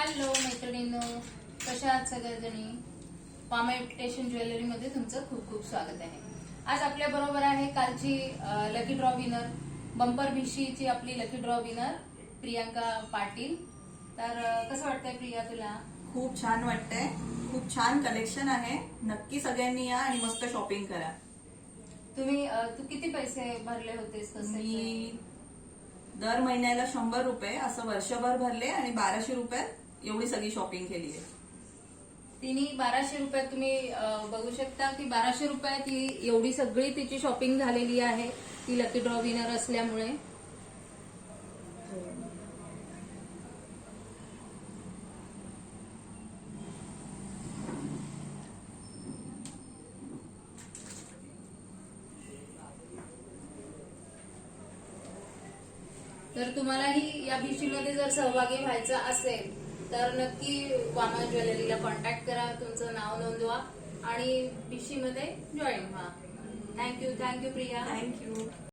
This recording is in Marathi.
हॅलो मैत्रिणींनो, कशा आहात सगळेजणी? पामा इमिटेशन ज्वेलरी मध्ये तुमचं खूप खूप स्वागत आहे. आज आपल्या बरोबर आहे कालची लकी ड्रॉ विनर, बंपर भिशीची आपली lucky draw winner Priyanka Patil. तर कसं वाटतंय प्रिया तुला? खूप छान वाटतंय. खूप छान कलेक्शन आहे. नक्की सगळ्यांनी या आणि मस्त शॉपिंग करा. तू किती पैसे भरले होतेस? मी दर महिन्याला 100 रुपये असं वर्षभर भरले आणि 1200 रुपयात एवढी सगळी शॉपिंग केली आहे. तिने 1200 रुपयात तुम्ही बघू शकता की 1200 रुपयात ही एवढी सगळी तिची शॉपिंग झालेली आहे, ती लकी ड्रॉ विनर असल्यामुळे. तर तुम्हालाही या भिशीमध्ये जर सहभागी व्हायचं असेल तर नक्की वामा ज्वेलरीला कॉन्टॅक्ट करा, तुमचं नाव नोंदवा आणि भिशीमध्ये जॉईन व्हा. थँक्यू प्रिया. थँक्यू.